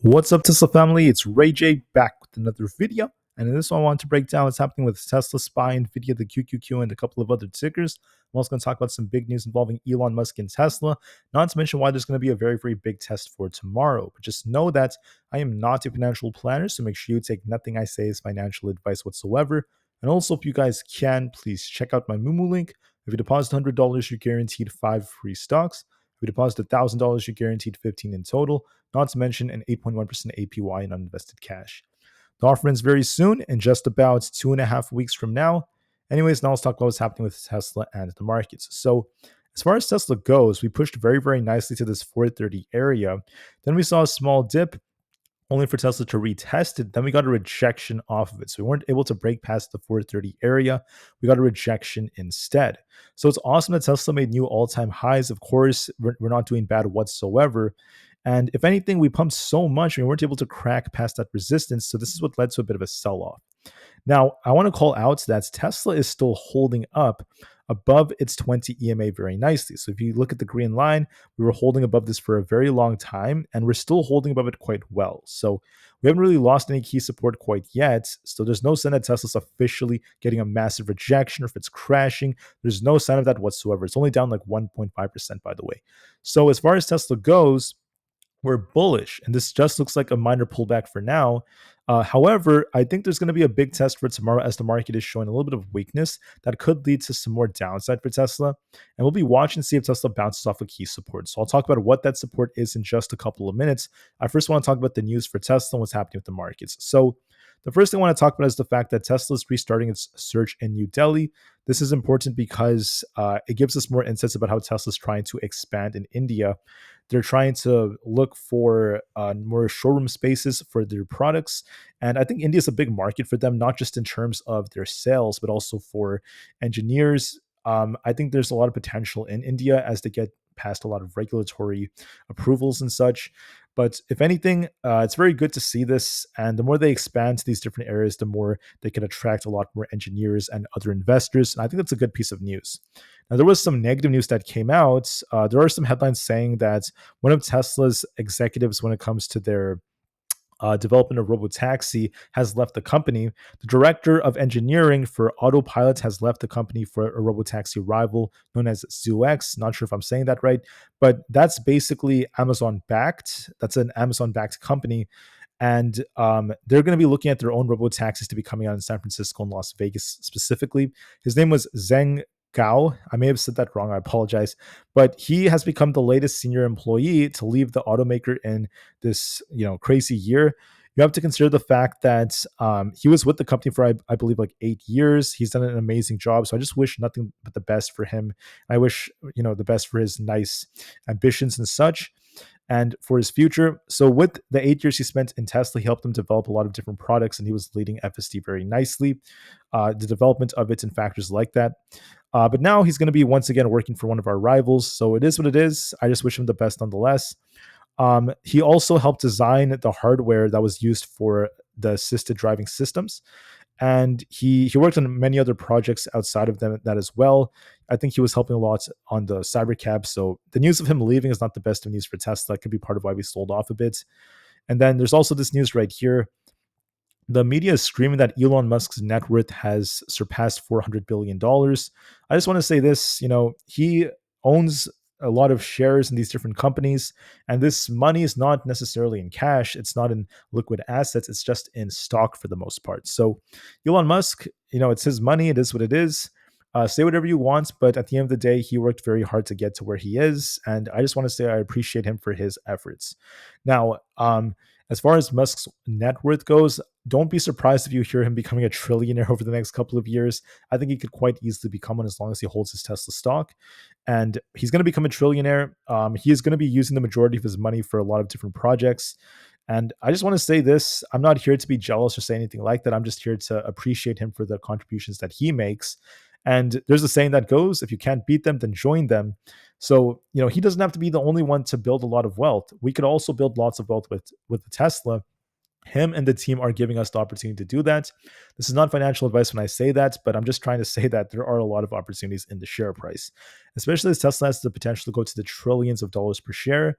What's up, Tesla family? It's Ray J back with another video. And in this one, I want to break down what's happening with Tesla, SPY, NVIDIA, the QQQ, and a couple of other tickers. I'm also going to talk about some big news involving Elon Musk and Tesla, not to mention why there's going to be a very, very big test for tomorrow. But just know that I am not a financial planner, so make sure you take nothing I say as financial advice whatsoever. And also, if you guys can, please check out my Moomoo link. If you deposit $100, you're guaranteed 5 free stocks. If you deposit $1,000, you're guaranteed 15 in total, not to mention an 8.1% APY in uninvested cash. The offer ends very soon, in just about 2.5 weeks from now. Anyways, now let's talk about what's happening with Tesla and the markets. So, as far as Tesla goes, we pushed very, very nicely to this 430 area. Then we saw a small dip, only for Tesla to retest it. Then we got a rejection off of it. So we weren't able to break past the 430 area. We got a rejection instead. So it's awesome that Tesla made new all-time highs. Of course, we're not doing bad whatsoever. And if anything, we pumped so much, we weren't able to crack past that resistance. So this is what led to a bit of a sell-off. Now, I want to call out that Tesla is still holding up above its 20 EMA very nicely. So if you look at the green line, we were holding above this for a very long time, and we're still holding above it quite well. So we haven't really lost any key support quite yet. So there's no sign that Tesla's officially getting a massive rejection, or if it's crashing. There's no sign of that whatsoever. It's only down like 1.5%, by the way. So as far as Tesla goes, we're bullish, and this just looks like a minor pullback for now. However, I think there's going to be a big test for tomorrow as the market is showing a little bit of weakness that could lead to some more downside for Tesla. And we'll be watching to see if Tesla bounces off a key support. So I'll talk about what that support is in just a couple of minutes. I first want to talk about the news for Tesla and what's happening with the markets. So the first thing I want to talk about is the fact that Tesla is restarting its search in New Delhi. This is important because it gives us more insights about how Tesla is trying to expand in India. They're trying to look for more showroom spaces for their products. And I think India is a big market for them, not just in terms of their sales, but also for engineers. I think there's a lot of potential in India as they get past a lot of regulatory approvals and such. But if anything, it's very good to see this. And the more they expand to these different areas, the more they can attract a lot more engineers and other investors. And I think that's a good piece of news. Now, there was some negative news that came out. There are some headlines saying that one of Tesla's executives, when it comes to their development of robotaxi, has left the company. The director of engineering for autopilot has left the company for a robotaxi rival known as ZooX. Not sure if I'm saying that right, but that's basically Amazon backed. That's an Amazon backed company. And they're going to be looking at their own robotaxis to be coming out in San Francisco and Las Vegas specifically. His name was Zheng Gao. I may have said that wrong. I apologize. But he has become the latest senior employee to leave the automaker in this, crazy year. You have to consider the fact that he was with the company for, I believe, like 8 years. He's done an amazing job. So I just wish nothing but the best for him. I wish, the best for his nice ambitions and such, and for his future. So with the 8 years he spent in Tesla, he helped them develop a lot of different products, and he was leading FSD very nicely, the development of it and factors like that. But now he's going to be once again working for one of our rivals. So it is what it is. I just wish him the best nonetheless. He also helped design the hardware that was used for the assisted driving systems. And he worked on many other projects outside of that as well. I think he was helping a lot on the Cybercab. So the news of him leaving is not the best of news for Tesla. That could be part of why we sold off a bit. And then there's also this news right here. The media is screaming that Elon Musk's net worth has surpassed $400 billion. I just want to say this, he owns a lot of shares in these different companies, and this money is not necessarily in cash. It's not in liquid assets. It's just in stock for the most part. So Elon Musk, it's his money. It is what it is. Say whatever you want, but at the end of the day, he worked very hard to get to where he is. And I just want to say I appreciate him for his efforts. Now, as far as Musk's net worth goes, don't be surprised if you hear him becoming a trillionaire over the next couple of years. I think he could quite easily become one as long as he holds his Tesla stock. And he's going to become a trillionaire. He is going to be using the majority of his money for a lot of different projects. And I just want to say this. I'm not here to be jealous or say anything like that. I'm just here to appreciate him for the contributions that he makes. And there's a saying that goes, if you can't beat them, then join them. So, he doesn't have to be the only one to build a lot of wealth. We could also build lots of wealth with the Tesla. Him and the team are giving us the opportunity to do that. This is not financial advice when I say that, but I'm just trying to say that there are a lot of opportunities in the share price, especially as Tesla has the potential to go to the trillions of dollars per share.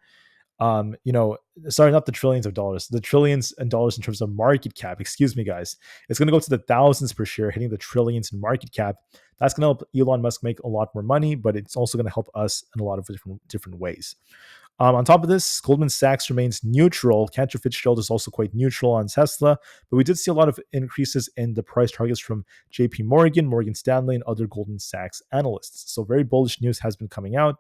you know, sorry, not the trillions of dollars, the trillions and dollars in terms of market cap. Excuse me, guys. It's going to go to the thousands per share, hitting the trillions in market cap. That's going to help Elon Musk make a lot more money, but it's also going to help us in a lot of different ways. On top of this, Goldman Sachs remains neutral. Cantor Fitzgerald is also quite neutral on Tesla, but we did see a lot of increases in the price targets from JP Morgan, Morgan Stanley, and other Goldman Sachs analysts. So very bullish news has been coming out.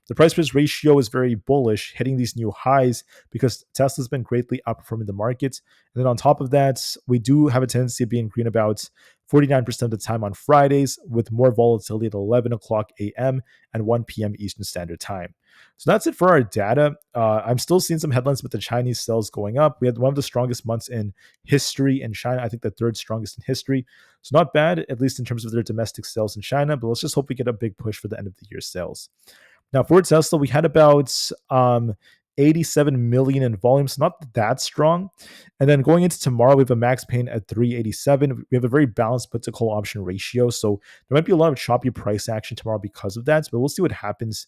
The price price ratio is very bullish, hitting these new highs because Tesla's been greatly outperforming the market. And then on top of that, we do have a tendency of being green about 49% of the time on Fridays, with more volatility at 11 o'clock a.m. and 1 p.m. Eastern Standard Time. So that's it for our data. I'm still seeing some headlines with the Chinese sales going up. We had one of the strongest months in history in China. I think the third strongest in history. So not bad, at least in terms of their domestic sales in China. But let's just hope we get a big push for the end of the year sales. Now for Tesla, we had about 87 million in volume, so not that strong. And then going into tomorrow, we have a max pain at 387. We have a very balanced put to call option ratio. So there might be a lot of choppy price action tomorrow because of that, but we'll see what happens.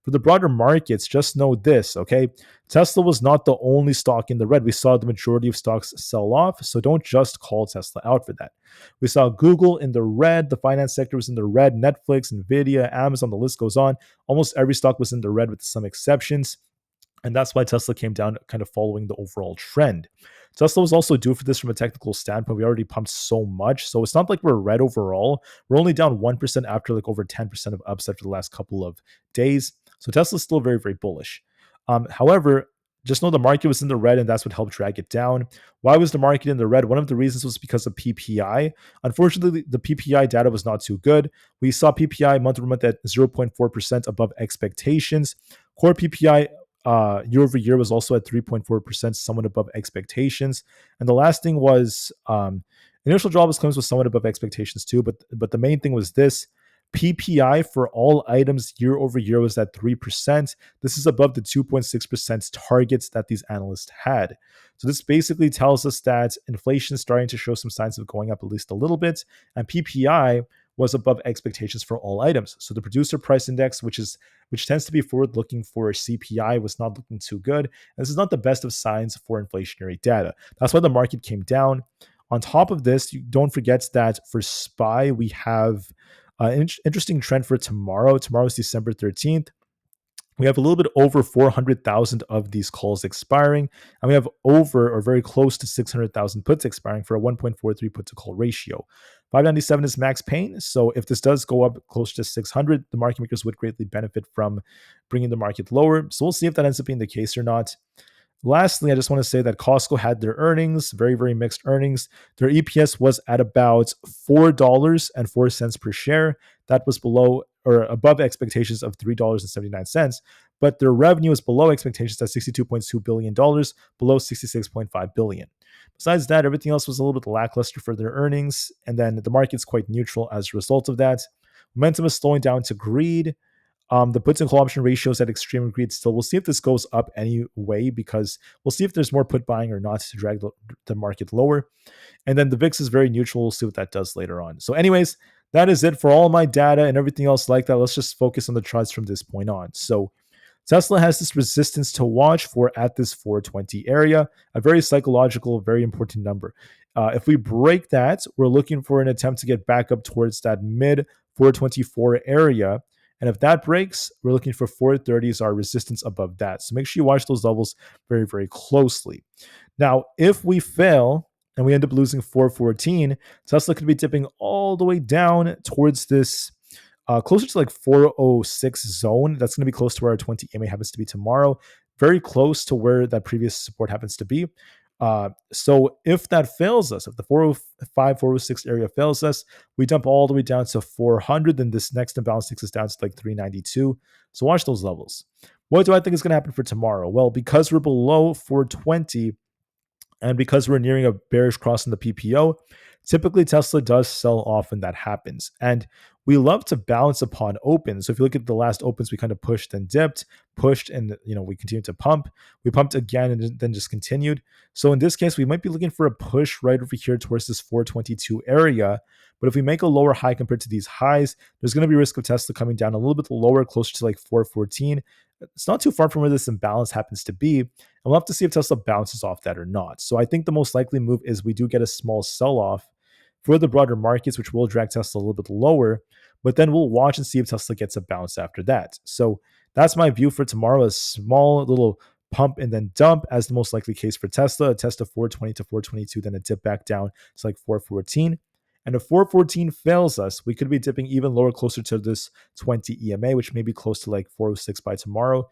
For the broader markets, just know this, okay? Tesla was not the only stock in the red. We saw the majority of stocks sell off, so don't just call Tesla out for that. We saw Google in the red, the finance sector was in the red, Netflix, Nvidia, Amazon, the list goes on. Almost every stock was in the red with some exceptions. And that's why Tesla came down, kind of following the overall trend. Tesla was also due for this from a technical standpoint. We already pumped so much. So it's not like we're red overall. We're only down 1% after like over 10% of upside for the last couple of days. So Tesla's still very, very bullish. However, just know the market was in the red and that's what helped drag it down. Why was the market in the red? One of the reasons was because of PPI. Unfortunately, the PPI data was not too good. We saw PPI month over month at 0.4% above expectations. Core PPI year over year was also at 3.4%, somewhat above expectations. And the last thing was initial jobless claims was somewhat above expectations too. But the main thing was this: PPI for all items year over year was at 3%. This is above the 2.6% targets that these analysts had. So this basically tells us that inflation is starting to show some signs of going up at least a little bit, and PPI was above expectations for all items. So the producer price index, which tends to be forward looking for CPI, was not looking too good. And this is not the best of signs for inflationary data. That's why the market came down. On top of this, you don't forget that for SPY, we have an interesting trend for tomorrow. Tomorrow is December 13th. We have a little bit over 400,000 of these calls expiring, and we have over or very close to 600,000 puts expiring for a 1.43 put to call ratio. 597 is max pain, so if this does go up close to 600, the market makers would greatly benefit from bringing the market lower. So we'll see if that ends up being the case or not. Lastly, I just want to say that Costco had their earnings, very, very mixed earnings. Their EPS was at about $4.04 per share. That was below or above expectations of $3.79, but their revenue is below expectations at $62.2 billion, below $66.5 billion. Besides that, everything else was a little bit lackluster for their earnings, and then the market's quite neutral as a result of that. Momentum is slowing down to greed. The puts and call option ratio is at extreme greed still. We'll see if this goes up anyway, because we'll see if there's more put buying or not to drag the market lower. And then the VIX is very neutral. We'll see what that does later on. So anyways, that is it for all my data and everything else like that. Let's just focus on the charts from this point on. So Tesla has this resistance to watch for at this 420 area, a very psychological, very important number. If we break that, we're looking for an attempt to get back up towards that mid 424 area. And if that breaks, we're looking for 430 as our resistance above that. So make sure you watch those levels very, very closely. Now, if we fail and we end up losing 414, Tesla could be dipping all the way down towards this closer to like 406 zone. That's going to be close to where our 20 EMA happens to be tomorrow. Very close to where that previous support happens to be. So if that fails us, if the 405, 406 area fails us, we dump all the way down to 400. Then this next imbalance takes us down to like 392. So watch those levels. What do I think is going to happen for tomorrow? Well, because we're below 420 and because we're nearing a bearish cross in the PPO, typically Tesla does sell off when that happens. And we love to bounce upon opens. So if you look at the last opens, we kind of pushed and dipped, pushed, and we continued to pump. We pumped again and then just continued. So in this case, we might be looking for a push right over here towards this 422 area. But if we make a lower high compared to these highs, there's going to be risk of Tesla coming down a little bit lower, closer to like 414. It's not too far from where this imbalance happens to be. And we'll have to see if Tesla bounces off that or not. So I think the most likely move is we do get a small sell off for the broader markets, which will drag Tesla a little bit lower. But then we'll watch and see if Tesla gets a bounce after that. So that's my view for tomorrow, a small little pump and then dump as the most likely case for Tesla. A test of 420 to 422, then a dip back down to like 414. And if 414 fails us, we could be dipping even lower, closer to this 20 EMA, which may be close to like 406 by tomorrow.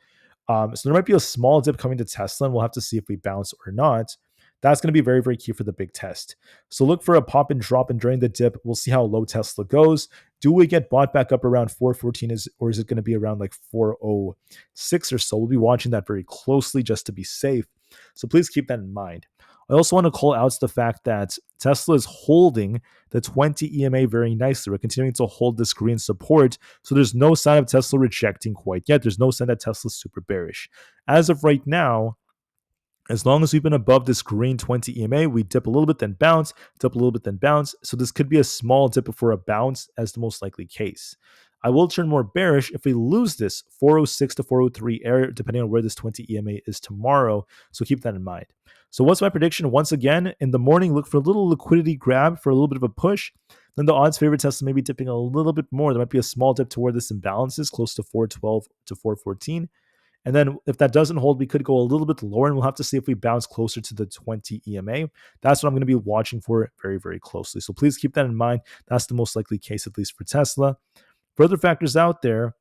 So there might be a small dip coming to Tesla, and we'll have to see if we bounce or not. That's going to be very, very key for the big test. So look for a pop and drop, and during the dip, we'll see how low Tesla goes. Do we get bought back up around 414, or is it going to be around like 406 or so? We'll be watching that very closely just to be safe. So please keep that in mind. I also want to call out the fact that Tesla is holding the 20 EMA very nicely. We're continuing to hold this green support. So there's no sign of Tesla rejecting quite yet. There's no sign that Tesla's super bearish. As of right now, as long as we've been above this green 20 EMA, we dip a little bit, then bounce, dip a little bit, then bounce. So this could be a small dip before a bounce as the most likely case. I will turn more bearish if we lose this 406 to 403 area, depending on where this 20 EMA is tomorrow. So keep that in mind. So what's my prediction? Once again, in the morning, look for a little liquidity grab for a little bit of a push. Then the odds favor Tesla may be dipping a little bit more. There might be a small dip to where this imbalance is, close to 412 to 414. And then if that doesn't hold, we could go a little bit lower, and we'll have to see if we bounce closer to the 20 EMA. That's what I'm going to be watching for very, very closely. So please keep that in mind. That's the most likely case, at least for Tesla. Further factors out there,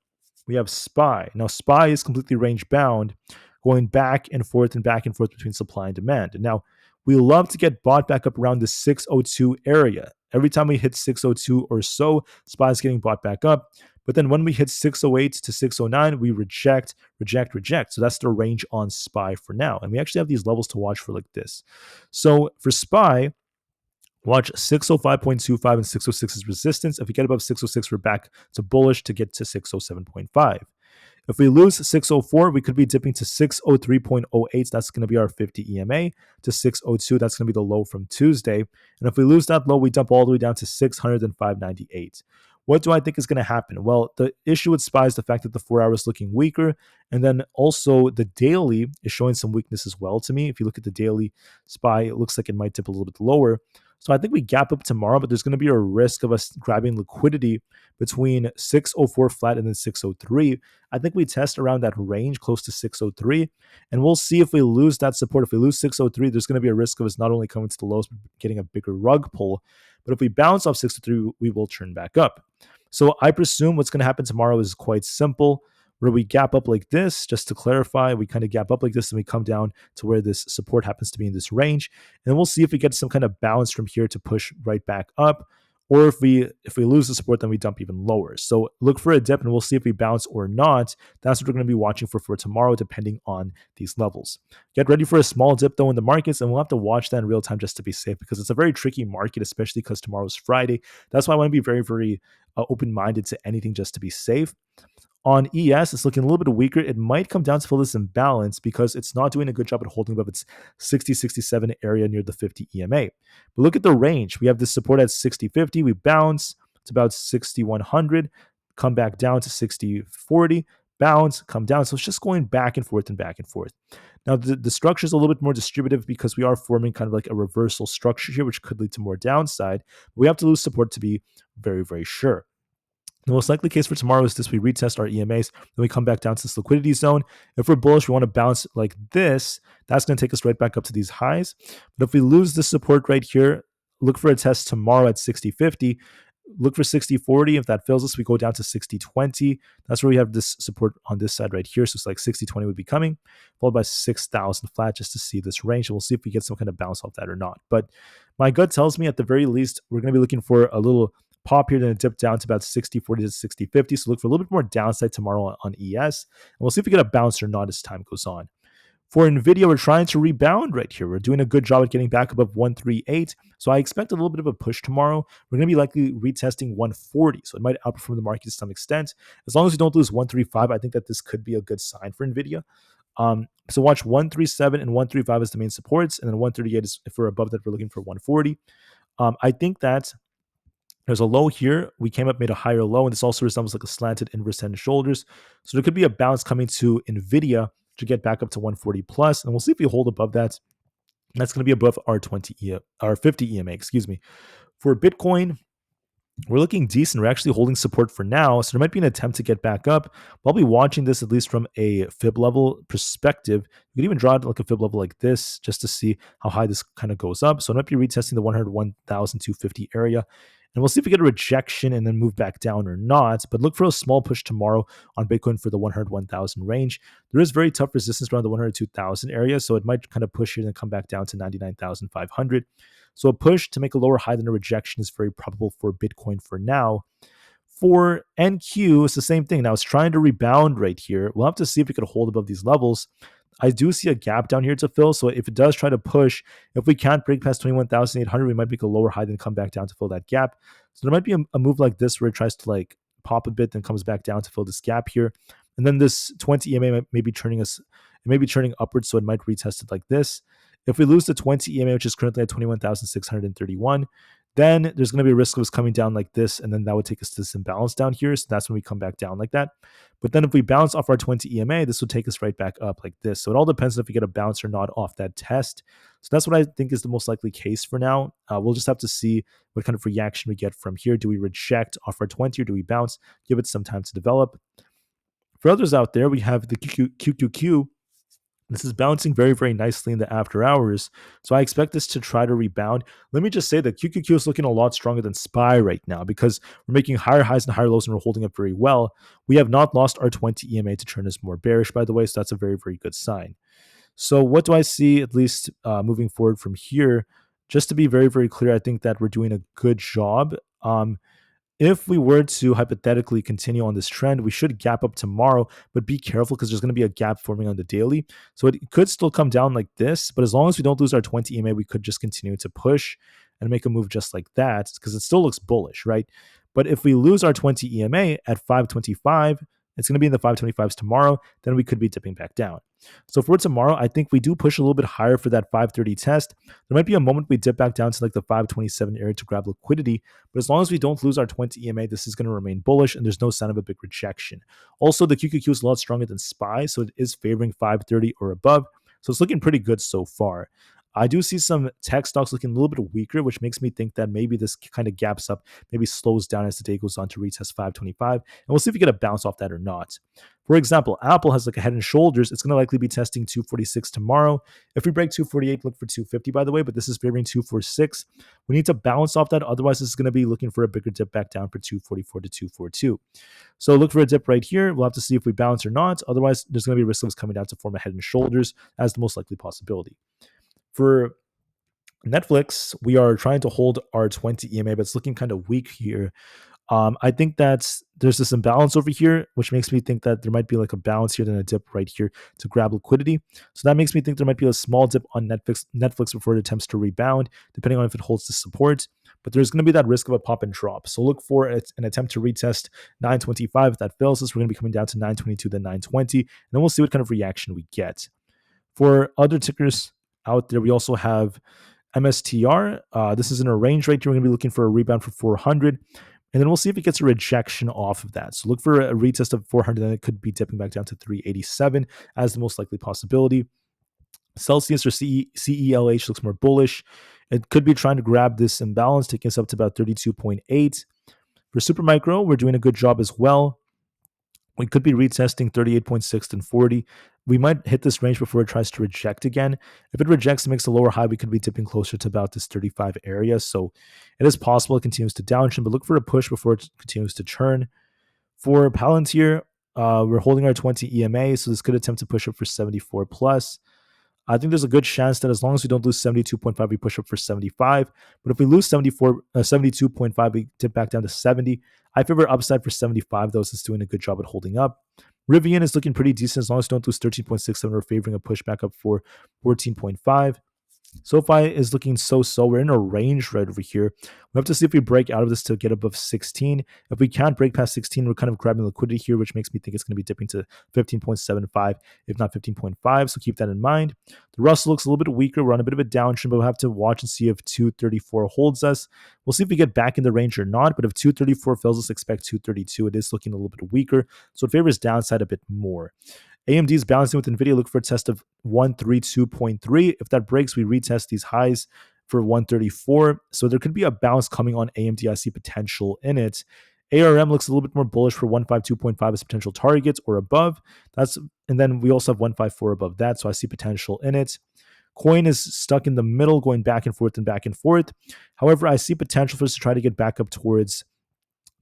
we have SPY. Now, SPY is completely range bound, going back and forth between supply and demand. And now, we love to get bought back up around the 602 area. Every time we hit 602 or so, SPY is getting bought back up. But then when we hit 608 to 609, we reject. So that's the range on SPY for now. And we actually have these levels to watch for like this. So for SPY, watch 605.25 and 606 is resistance. If we get above 606, we're back to bullish to get to 607.5. If we lose 604, we could be dipping to 603.08. That's going to be our 50 EMA. To 602, that's going to be the low from Tuesday. And if we lose that low, we dump all the way down to 605.98. What do I think is going to happen? Well, the issue with SPY is the fact that the 4 hour is looking weaker. And then also the daily is showing some weakness as well to me. If you look at the daily SPY, it looks like it might dip a little bit lower. So I think we gap up tomorrow, but there's going to be a risk of us grabbing liquidity between 604 flat and then 603. I think we test around that range close to 603, and we'll see if we lose that support. If we lose 603, there's going to be a risk of us not only coming to the lows, but getting a bigger rug pull. But if we bounce off 603, we will turn back up. So I presume what's going to happen tomorrow is quite simple, where we gap up like this. Just to clarify, we kind of gap up like this and we come down to where this support happens to be in this range. And we'll see if we get some kind of bounce from here to push right back up. Or if we lose the support, then we dump even lower. So look for a dip and we'll see if we bounce or not. That's what we're going to be watching for tomorrow, depending on these levels. Get ready for a small dip though in the markets, and we'll have to watch that in real time just to be safe, because it's a very tricky market, especially because tomorrow's Friday. That's why I want to be very, very open-minded to anything just to be safe. On ES, it's looking a little bit weaker. It might come down to fill this imbalance because it's not doing a good job at holding above its 60-67 area near the 50 EMA. But look at the range. We have this support at 60-50. We bounce. It's about 6,100. Come back down to 60-40. Bounce. Come down. So it's just going back and forth and back and forth. Now, the structure is a little bit more distributive because we are forming kind of like a reversal structure here, which could lead to more downside. We have to lose support to be very, very sure. The most likely case for tomorrow is this: we retest our EMAs, then we come back down to this liquidity zone. If we're bullish, we want to bounce like this. That's going to take us right back up to these highs. But if we lose this support right here, look for a test tomorrow at 60-50. Look for 60-40. If that fails us, we go down to 60-20. That's where we have this support on this side right here. So it's like 60-20 would be coming, followed by 6,000 flat just to see this range. And we'll see if we get some kind of bounce off that or not. But my gut tells me at the very least, we're going to be looking for a little pop here, then a dip down to about 60-40 to 60-50. So look for a little bit more downside tomorrow on ES. And we'll see if we get a bounce or not as time goes on. For NVIDIA, we're trying to rebound right here. We're doing a good job at getting back above 138. So I expect a little bit of a push tomorrow. We're going to be likely retesting 140. So it might outperform the market to some extent. As long as we don't lose 135, I think that this could be a good sign for NVIDIA. So watch 137 and 135 as the main supports. And then 138 is, if we're above that, we're looking for 140. I think that There's a low here. We came up, made a higher low, and this also resembles like a slanted inverse head and shoulders. So there could be a bounce coming to NVIDIA to get back up to 140 plus, and we'll see if we hold above that. That's going to be above our 50 EMA, excuse me. For Bitcoin, we're looking decent. We're actually holding support for now. So there might be an attempt to get back up. I'll be watching this at least from a fib level perspective. You can even draw it like a fib level like this just to see how high this kind of goes up. So it might be retesting the 101,250 area. And we'll see if we get a rejection and then move back down or not. But look for a small push tomorrow on Bitcoin for the 101,000 range. There is very tough resistance around the 102,000 area. So it might kind of push here and then come back down to 99,500. So a push to make a lower high than a rejection is very probable for Bitcoin for now. For NQ, it's the same thing. Now it's trying to rebound right here. We'll have to see if it could hold above these levels. I do see a gap down here to fill. So if it does try to push, if we can't break past 21,800, we might make a lower high, then come back down to fill that gap. So there might be a move like this where it tries to like pop a bit, then comes back down to fill this gap here. And then this 20 EMA may be turning upwards, so it might retest it like this. If we lose the 20 EMA, which is currently at 21,631, then there's going to be a risk of us coming down like this, and then that would take us to this imbalance down here. So that's when we come back down like that. But then if we bounce off our 20 EMA, this will take us right back up like this. So it all depends on if we get a bounce or not off that test. So that's what I think is the most likely case for now. We'll just have to see what kind of reaction we get from here. Do we reject off our 20 or do we bounce? Give it some time to develop. For others out there, we have the QQQ. This is bouncing very, very nicely in the after hours. So I expect this to try to rebound. Let me just say that QQQ is looking a lot stronger than SPY right now because we're making higher highs and higher lows and we're holding up very well. We have not lost our 20 EMA to turn us more bearish, by the way. So that's a very, very good sign. So what do I see at least moving forward from here? Just to be very, very clear, I think that we're doing a good job. If we were to hypothetically continue on this trend, we should gap up tomorrow, but be careful because there's going to be a gap forming on the daily. So it could still come down like this, but as long as we don't lose our 20 EMA, we could just continue to push and make a move just like that because it still looks bullish, right? But if we lose our 20 EMA at 525, it's going to be in the 525s tomorrow, then we could be dipping back down. So for tomorrow, I think we do push a little bit higher for that 530 test. There might be a moment we dip back down to like the 527 area to grab liquidity, but as long as we don't lose our 20 EMA, this is going to remain bullish and there's no sign of a big rejection. Also, the QQQ is a lot stronger than SPY, so it is favoring 530 or above. So it's looking pretty good so far. I do see some tech stocks looking a little bit weaker, which makes me think that maybe this kind of gaps up, maybe slows down as the day goes on to retest 525. And we'll see if we get a bounce off that or not. For example, Apple has like a head and shoulders. It's going to likely be testing 246 tomorrow. If we break 248, look for 250, by the way, but this is favoring 246. We need to bounce off that. Otherwise, this is going to be looking for a bigger dip back down for 244 to 242. So look for a dip right here. We'll have to see if we bounce or not. Otherwise, there's going to be a risk of us coming down to form a head and shoulders as the most likely possibility. For Netflix, we are trying to hold our 20 EMA, but it's looking kind of weak here. I think that there's this imbalance over here, which makes me think that there might be like a bounce here, then a dip right here to grab liquidity. So that makes me think there might be a small dip on Netflix before it attempts to rebound, depending on if it holds the support. But there's going to be that risk of a pop and drop. So look for an attempt to retest 925. If that fails us, we're going to be coming down to 922, then 920, and then we'll see what kind of reaction we get. For other tickers out there, we also have MSTR. This is in a range right here. We're going to be looking for a rebound for 400. And then we'll see if it gets a rejection off of that. So look for a retest of 400, and it could be dipping back down to 387 as the most likely possibility. Celsius or CELH looks more bullish. It could be trying to grab this imbalance, taking us up to about 32.8. For Supermicro, we're doing a good job as well. We could be retesting 38.6 and 40. We might hit this range before it tries to reject again. If it rejects and makes a lower high, we could be dipping closer to about this 35 area. So it is possible it continues to downtrend, but look for a push before it continues to churn. For Palantir, we're holding our 20 EMA, so this could attempt to push up for 74 plus. I think there's a good chance that as long as we don't lose 72.5, we push up for 75. But if we lose 72.5, we dip back down to 70. I favor upside for 75, though, so it's doing a good job at holding up. Rivian is looking pretty decent as long as we don't lose 13.67. We're favoring a push back up for 14.5. SoFi is looking so. We're in a range right over here. We have to see if we break out of this to get above 16. If we can't break past 16, we're kind of grabbing liquidity here, which makes me think it's going to be dipping to 15.75, if not 15.5. So keep that in mind. The Russell looks a little bit weaker. We're on a bit of a downtrend, but we'll have to watch and see if 234 holds us. We'll see if we get back in the range or not. But if 234 fails us, expect 232. It is looking a little bit weaker. So it favors downside a bit more. AMD is balancing with NVIDIA. Look for a test of 132.3. If that breaks, we retest these highs for 134. So there could be a bounce coming on AMD. I see potential in it. ARM looks a little bit more bullish for 152.5 as potential targets or above. And then we also have 154 above that. So I see potential in it. Coin is stuck in the middle, going back and forth and back and forth. However, I see potential for us to try to get back up towards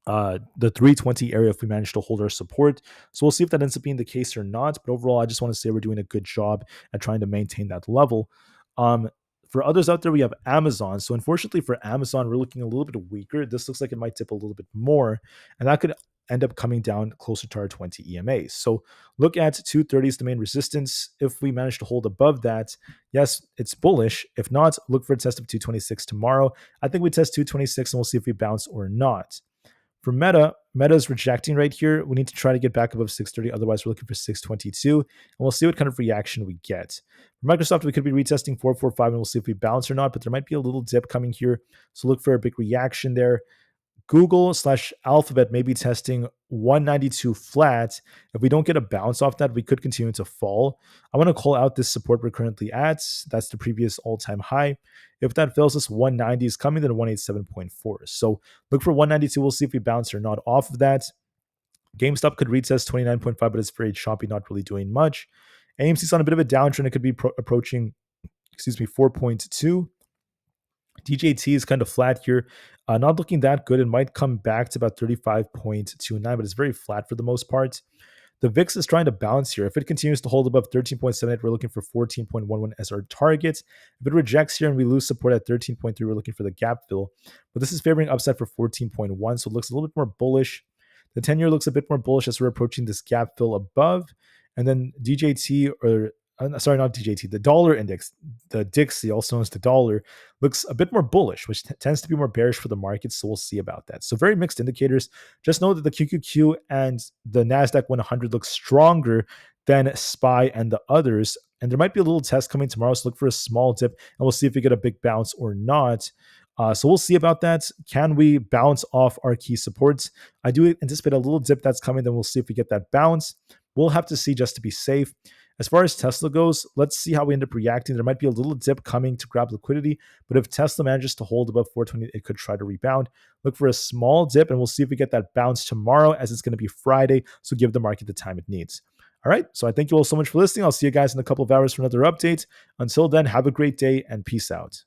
the 320 area if we manage to hold our support. So we'll see if that ends up being the case or not. But overall, I just want to say we're doing a good job at trying to maintain that level. For others out there, we have Amazon. So unfortunately for Amazon, we're looking a little bit weaker. This looks like it might dip a little bit more, and that could end up coming down closer to our 20 EMAs. So look at 230 is the main resistance. If we manage to hold above that, yes, it's bullish. If not, look for a test of 226 tomorrow. I think we test 226 and we'll see if we bounce or not. For Meta is rejecting right here. We need to try to get back above 630. Otherwise, we're looking for 622. And we'll see what kind of reaction we get. For Microsoft, we could be retesting 445 and we'll see if we bounce or not. But there might be a little dip coming here. So look for a big reaction there. Google/Alphabet may be testing 192 flat. If we don't get a bounce off that, we could continue to fall. I want to call out this support we're currently at. That's the previous all-time high. If that fails us, 190 is coming, then 187.4. So look for 192. We'll see if we bounce or not off of that. GameStop could retest 29.5, but it's very choppy, not really doing much. AMC's on a bit of a downtrend. It could be approaching, 4.2. DJT is kind of flat here. Not looking that good. It might come back to about 35.29, but it's very flat for the most part. The VIX is trying to bounce here. If it continues to hold above 13.78, we're looking for 14.11 as our target. If it rejects here and we lose support at 13.3, we're looking for the gap fill. But this is favoring upside for 14.1, so it looks a little bit more bullish. The 10-year looks a bit more bullish as we're approaching this gap fill above. And then DJT, or sorry, not DJT, the dollar index, the Dixie, also known as the dollar, looks a bit more bullish, which tends to be more bearish for the market. So we'll see about that. So very mixed indicators. Just know that the QQQ and the NASDAQ 100 look stronger than SPY and the others. And there might be a little test coming tomorrow. So look for a small dip and we'll see if we get a big bounce or not. So we'll see about that. Can we bounce off our key supports? I do anticipate a little dip that's coming. Then we'll see if we get that bounce. We'll have to see just to be safe. As far as Tesla goes, let's see how we end up reacting. There might be a little dip coming to grab liquidity, but if Tesla manages to hold above 420, it could try to rebound. Look for a small dip, and we'll see if we get that bounce tomorrow, as it's going to be Friday, so give the market the time it needs. All right, so I thank you all so much for listening. I'll see you guys in a couple of hours for another update. Until then, have a great day, and peace out.